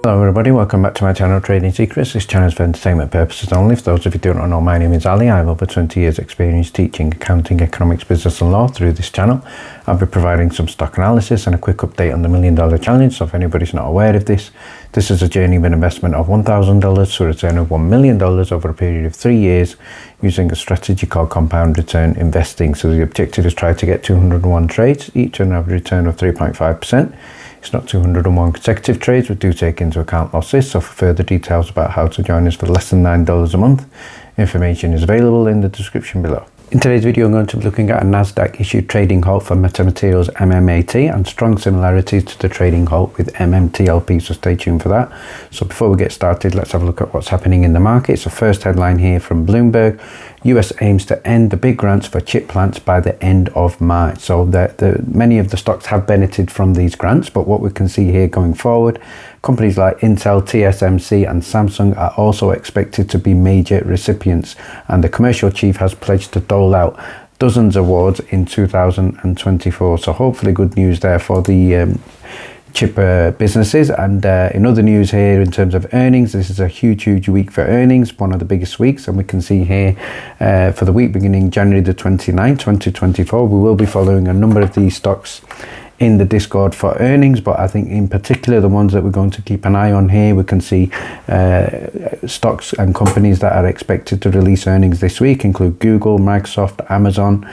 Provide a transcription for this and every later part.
Hello everybody, welcome back to my channel Trading Secrets. This channel is for entertainment purposes only. For those of you who don't know, my name is Ali. I have over 20 years experience teaching accounting, economics, business and law through this channel. I'll be providing some stock analysis and a quick update on the $1 Million Challenge. So if anybody's not aware of this is a journey of an investment of $1,000 to a return of $1 million over a period of 3 years using a strategy called compound return investing. So the objective is try to get 201 trades, each an average return of 3.5%. It's not 201 consecutive trades. We do take into account losses. So for further details about how to join us for less than $9 a month, information is available in the description below. In today's video, I'm going to be looking at a NASDAQ issued trading halt for Metamaterials MMAT and strong similarities to the trading halt with MMTLP, so stay tuned for that. So before we get started, let's have a look at what's happening in the market. So first headline here from Bloomberg, US aims to end the big grants for chip plants by the end of March. So many of the stocks have benefited from these grants, but what we can see here going forward, companies like Intel, TSMC and Samsung are also expected to be major recipients, and the commercial chief has pledged to dole out dozens of awards in 2024. So hopefully good news there for the chip businesses. And in other news here in terms of earnings, this is a huge week for earnings, one of the biggest weeks, and we can see here for the week beginning January the 29th 2024, we will be following a number of these stocks in the Discord for earnings, but I think in particular the ones that we're going to keep an eye on here, we can see stocks and companies that are expected to release earnings this week include Google, Microsoft, Amazon,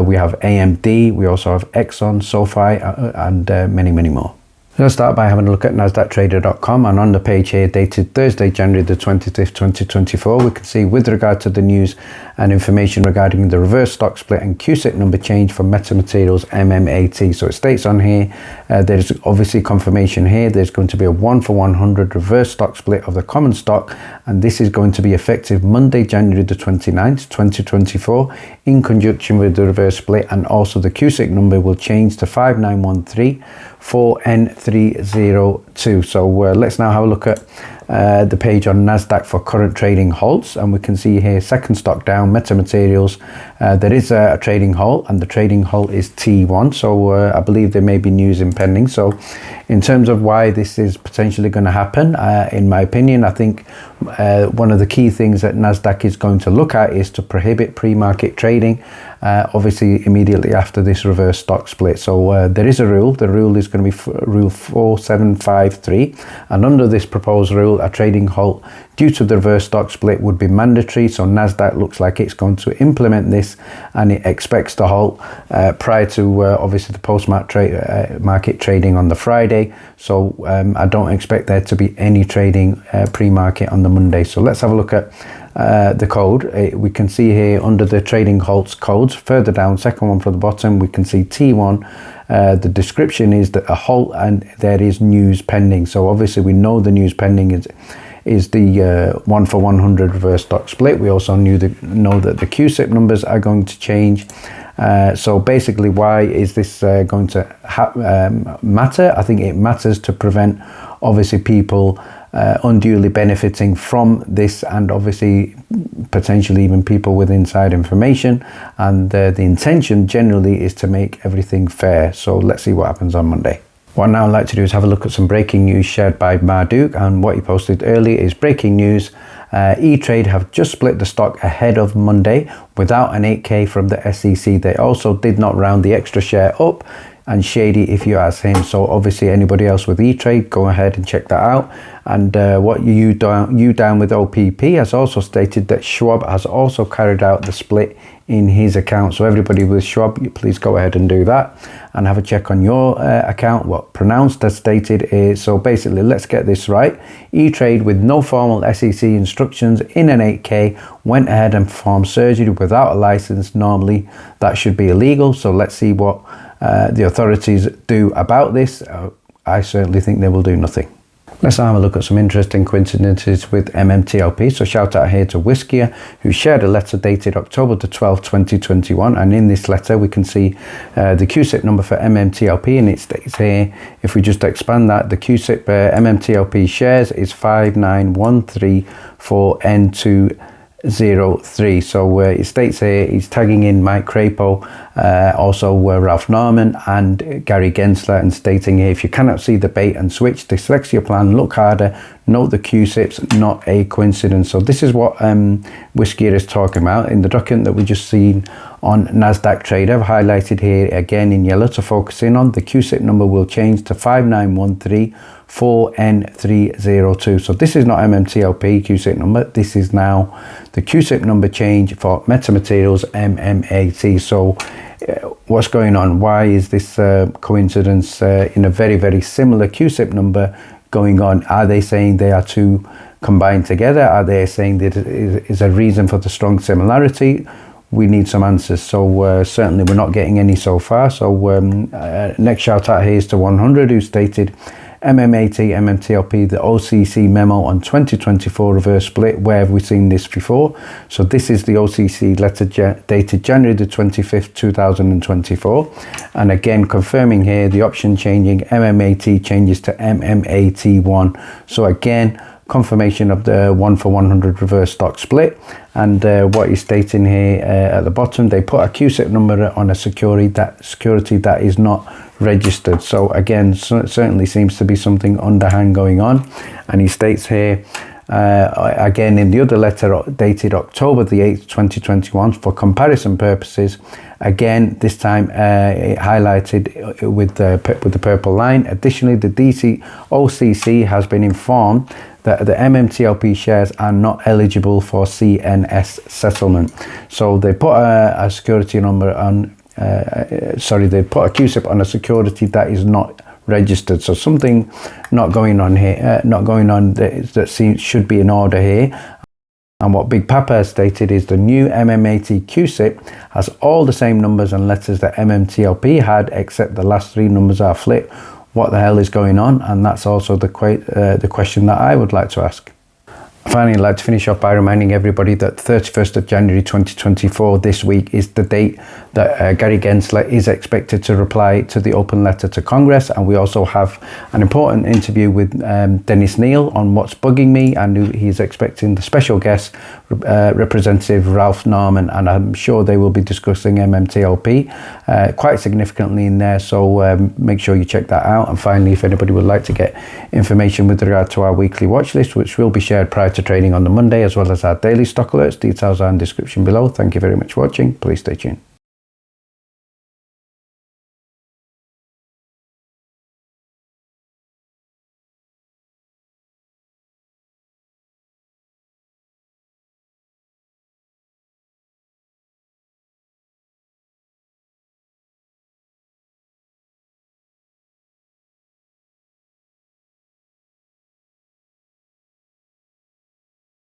we have AMD, we also have Exxon, SoFi and many more. Let's start by having a look at NASDAQtrader.com, and on the page here dated Thursday, January the 25th, 2024, we can see with regard to the news and information regarding the reverse stock split and CUSIP number change for Metamaterials MMAT. So it states on here, there's obviously confirmation here, there's going to be a 1-for-100 reverse stock split of the common stock, and this is going to be effective Monday, January the 29th, 2024, in conjunction with the reverse split, and also the CUSIP number will change to 5913 4N302. So let's now have a look at the page on NASDAQ for current trading halts, and we can see here second stock down, Metamaterials. There is a trading halt, and the trading halt is T1, so I believe there may be news impending. So in terms of why this is potentially going to happen, in my opinion, I think one of the key things that NASDAQ is going to look at is to prohibit pre-market trading, obviously immediately after this reverse stock split. So there is a rule. The rule is going to be rule 4753, and under this proposed rule, a trading halt due to the reverse stock split would be mandatory. So NASDAQ looks like it's going to implement this, and it expects to halt prior to obviously the post-market trading on the Friday. So I don't expect there to be any trading pre-market on the Monday. So let's have a look at the code. We can see here under the trading halts codes, further down, second one from the bottom, we can see T1. The description is that a halt and there is news pending. So obviously we know the news pending is the 1-for-100 reverse stock split. We also know that the CUSIP numbers are going to change. So basically, why is this going to matter? I think it matters to prevent obviously people unduly benefiting from this, and obviously potentially even people with inside information, and the intention generally is to make everything fair. So let's see what happens on Monday. What now I'd like to do is have a look at some breaking news shared by Marduk, and what he posted earlier is breaking news. E-Trade have just split the stock ahead of Monday without an 8K from the SEC. They also did not round the extra share up, and shady if you ask him. So obviously anybody else with E-Trade, go ahead and check that out. And what you down with OPP has also stated that Schwab has also carried out the split in his account. So everybody with Schwab, please go ahead and do that and have a check on your account. What pronounced as stated is, so basically let's get this right. E-Trade with no formal SEC instructions in an 8K went ahead and performed surgery without a license. Normally that should be illegal. So let's see what the authorities do about this. I certainly think they will do nothing. Let's now have a look at some interesting coincidences with MMTLP. So shout out here to Whiskia, who shared a letter dated October the 12th, 2021. And in this letter, we can see the CUSIP number for MMTLP, and it states here, if we just expand that, the CUSIP MMTLP shares is 59134N203. So it states here he's tagging in Mike Crapo Also Ralph Norman and Gary Gensler, and stating here, if you cannot see the bait and switch, dyslexia plan, look harder, note the CUSIPs, not a coincidence. So this is what Whiskier is talking about in the document that we just seen on NASDAQ Trader. I've highlighted here again in yellow to focus in on. The CUSIP number will change to 59134N302. So this is not MMTLP CUSIP number. This is now the CUSIP number change for metamaterials MMAT. So what's going on? Why is this coincidence in a very, very similar CUSIP number going on? Are they saying they are two combined together? Are they saying that is a reason for the strong similarity? We need some answers. So certainly we're not getting any so far. So next shout out here is to 100, who stated MMAT, MMTLP, the OCC memo on 2024 reverse split. Where have we seen this before? So this is the OCC letter dated January the 25th, 2024. And again, confirming here the option changing MMAT changes to MMAT1. So again, confirmation of the 1-for-100 reverse stock split. And what he's stating here at the bottom, they put a CUSIP number on a security that is not registered. So again, certainly seems to be something underhand going on. And he states here again in the other letter dated October the 8th, 2021, for comparison purposes, again this time highlighted with the purple line. Additionally, the OCC has been informed that the MMTLP shares are not eligible for CNS settlement. So they put a security number on, they put a CUSIP on a security that is not registered. So something not going on here, that should be in order here. And what Big Papa has stated is the new MMAT CUSIP has all the same numbers and letters that MMTLP had, except the last three numbers are flipped. What the hell is going on? And that's also the question that I would like to ask. Finally, I'd like to finish off by reminding everybody that 31st of January 2024, this week, is the date that Gary Gensler is expected to reply to the open letter to Congress. And we also have an important interview with Dennis Neal on what's bugging me, and he's expecting the special guest, Representative Ralph Norman, and I'm sure they will be discussing MMTLP quite significantly in there. So make sure you check that out. And finally, if anybody would like to get information with regard to our weekly watch list, which will be shared prior to trading on the Monday, as well as our daily stock alerts, details are in the description below. Thank you very much for watching. Please stay tuned.